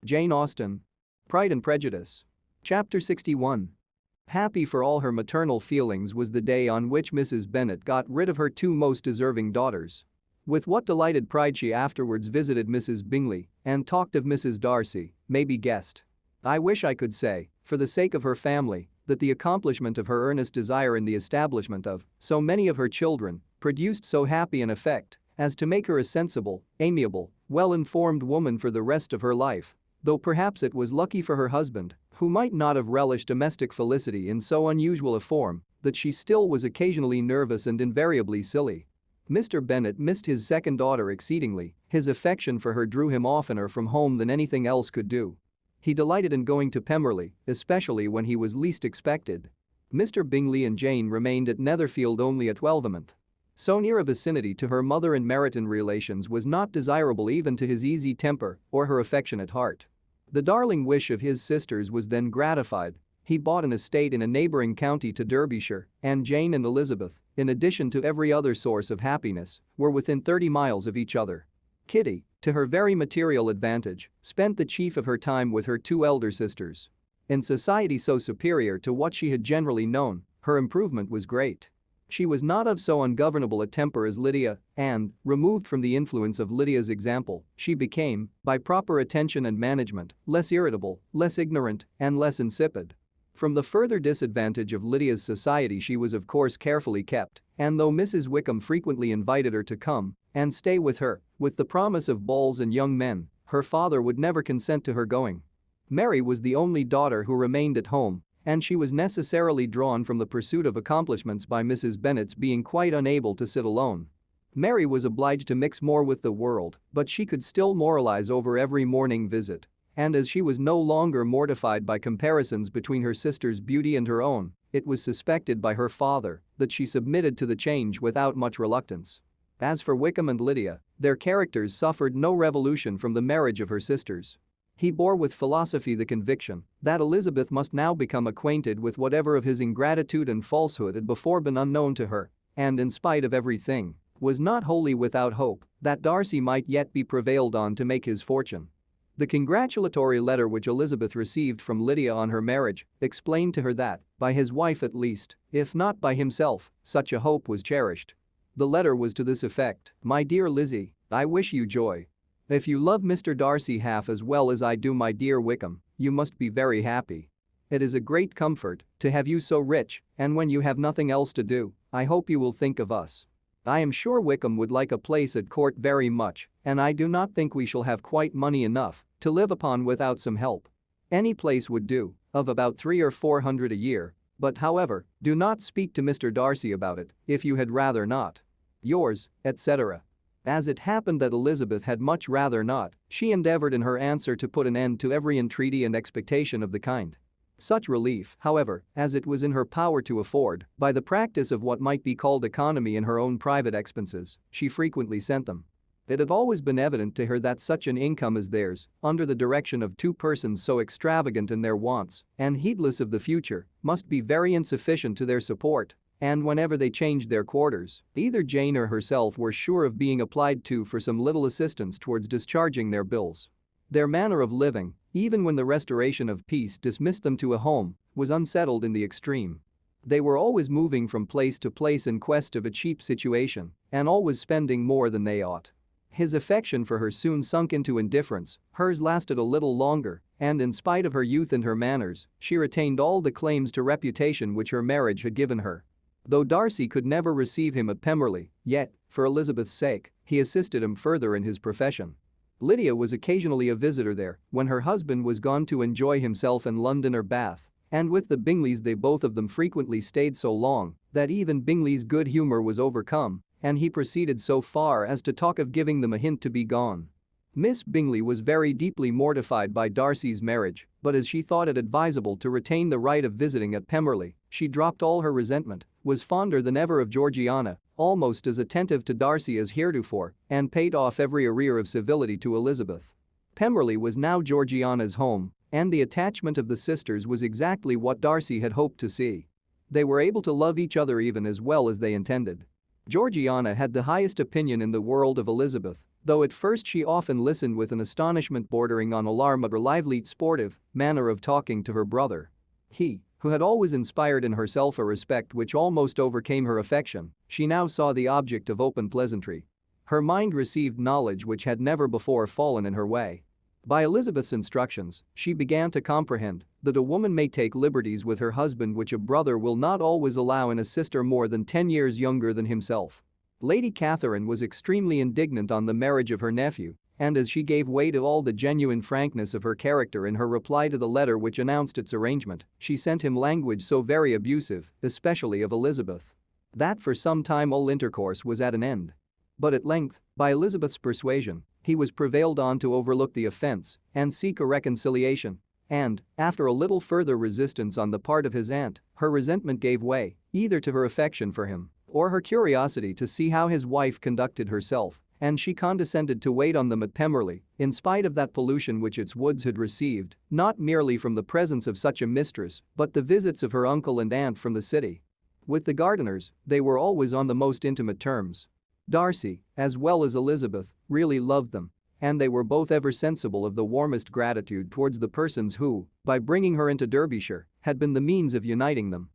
Jane Austen. Pride and Prejudice. Chapter 61. Happy for all her maternal feelings was the day on which Mrs. Bennet got rid of her two most deserving daughters. With what delighted pride she afterwards visited Mrs. Bingley and talked of Mrs. Darcy may be guessed. I wish I could say, for the sake of her family, that the accomplishment of her earnest desire in the establishment of so many of her children produced so happy an effect as to make her a sensible, amiable, well-informed woman for the rest of her life. Though perhaps it was lucky for her husband, who might not have relished domestic felicity in so unusual a form, that she still was occasionally nervous and invariably silly. Mr. Bennet missed his second daughter exceedingly, his affection for her drew him oftener from home than anything else could do. He delighted in going to Pemberley, especially when he was least expected. Mr. Bingley and Jane remained at Netherfield only a twelvemonth. So near a vicinity to her mother and Meryton relations was not desirable even to his easy temper or her affectionate heart. The darling wish of his sisters was then gratified. He bought an estate in a neighbouring county to Derbyshire, and Jane and Elizabeth, in addition to every other source of happiness, were within 30 miles of each other. Kitty, to her very material advantage, spent the chief of her time with her two elder sisters. In society so superior to what she had generally known, her improvement was great. She was not of so ungovernable a temper as Lydia, and, removed from the influence of Lydia's example, she became, by proper attention and management, less irritable, less ignorant, and less insipid. From the further disadvantage of Lydia's society she was of course carefully kept, and though Mrs. Wickham frequently invited her to come and stay with her, with the promise of balls and young men, her father would never consent to her going. Mary was the only daughter who remained at home, and she was necessarily drawn from the pursuit of accomplishments by Mrs. Bennet's being quite unable to sit alone. Mary was obliged to mix more with the world, but she could still moralize over every morning visit. And as she was no longer mortified by comparisons between her sister's beauty and her own, it was suspected by her father that she submitted to the change without much reluctance. As for Wickham and Lydia, their characters suffered no revolution from the marriage of her sisters. He bore with philosophy the conviction that Elizabeth must now become acquainted with whatever of his ingratitude and falsehood had before been unknown to her, and in spite of everything, was not wholly without hope that Darcy might yet be prevailed on to make his fortune. The congratulatory letter which Elizabeth received from Lydia on her marriage explained to her that, by his wife at least, if not by himself, such a hope was cherished. The letter was to this effect: "My dear Lizzie, I wish you joy. If you love Mr. Darcy half as well as I do my dear Wickham, you must be very happy. It is a great comfort to have you so rich, and when you have nothing else to do, I hope you will think of us. I am sure Wickham would like a place at court very much, and I do not think we shall have quite money enough to live upon without some help. Any place would do, of about 300 or 400 a year, but however, do not speak to Mr. Darcy about it if you had rather not. Yours, etc." As it happened that Elizabeth had much rather not, she endeavored in her answer to put an end to every entreaty and expectation of the kind. Such relief, however, as it was in her power to afford, by the practice of what might be called economy in her own private expenses, she frequently sent them. It had always been evident to her that such an income as theirs, under the direction of two persons so extravagant in their wants and heedless of the future, must be very insufficient to their support. And whenever they changed their quarters, either Jane or herself were sure of being applied to for some little assistance towards discharging their bills. Their manner of living, even when the restoration of peace dismissed them to a home, was unsettled in the extreme. They were always moving from place to place in quest of a cheap situation, and always spending more than they ought. His affection for her soon sunk into indifference, hers lasted a little longer, and in spite of her youth and her manners, she retained all the claims to reputation which her marriage had given her. Though Darcy could never receive him at Pemberley, yet, for Elizabeth's sake, he assisted him further in his profession. Lydia was occasionally a visitor there when her husband was gone to enjoy himself in London or Bath, and with the Bingleys they both of them frequently stayed so long that even Bingley's good humor was overcome, and he proceeded so far as to talk of giving them a hint to be gone. Miss Bingley was very deeply mortified by Darcy's marriage, but as she thought it advisable to retain the right of visiting at Pemberley, she dropped all her resentment, was fonder than ever of Georgiana, almost as attentive to Darcy as heretofore, and paid off every arrear of civility to Elizabeth. Pemberley was now Georgiana's home, and the attachment of the sisters was exactly what Darcy had hoped to see. They were able to love each other even as well as they intended. Georgiana had the highest opinion in the world of Elizabeth, Though at first she often listened with an astonishment bordering on alarm at her lively, sportive manner of talking to her brother. He, who had always inspired in herself a respect which almost overcame her affection, she now saw the object of open pleasantry. Her mind received knowledge which had never before fallen in her way. By Elizabeth's instructions, she began to comprehend that a woman may take liberties with her husband which a brother will not always allow in a sister more than 10 years younger than himself. Lady Catherine was extremely indignant on the marriage of her nephew, and as she gave way to all the genuine frankness of her character in her reply to the letter which announced its arrangement, she sent him language so very abusive, especially of Elizabeth, that for some time all intercourse was at an end. But at length, by Elizabeth's persuasion, he was prevailed on to overlook the offense and seek a reconciliation. And, after a little further resistance on the part of his aunt, her resentment gave way, either to her affection for him or her curiosity to see how his wife conducted herself, and she condescended to wait on them at Pemberley, in spite of that pollution which its woods had received, not merely from the presence of such a mistress, but the visits of her uncle and aunt from the city. With the Gardeners, they were always on the most intimate terms. Darcy, as well as Elizabeth, really loved them, and they were both ever sensible of the warmest gratitude towards the persons who, by bringing her into Derbyshire, had been the means of uniting them.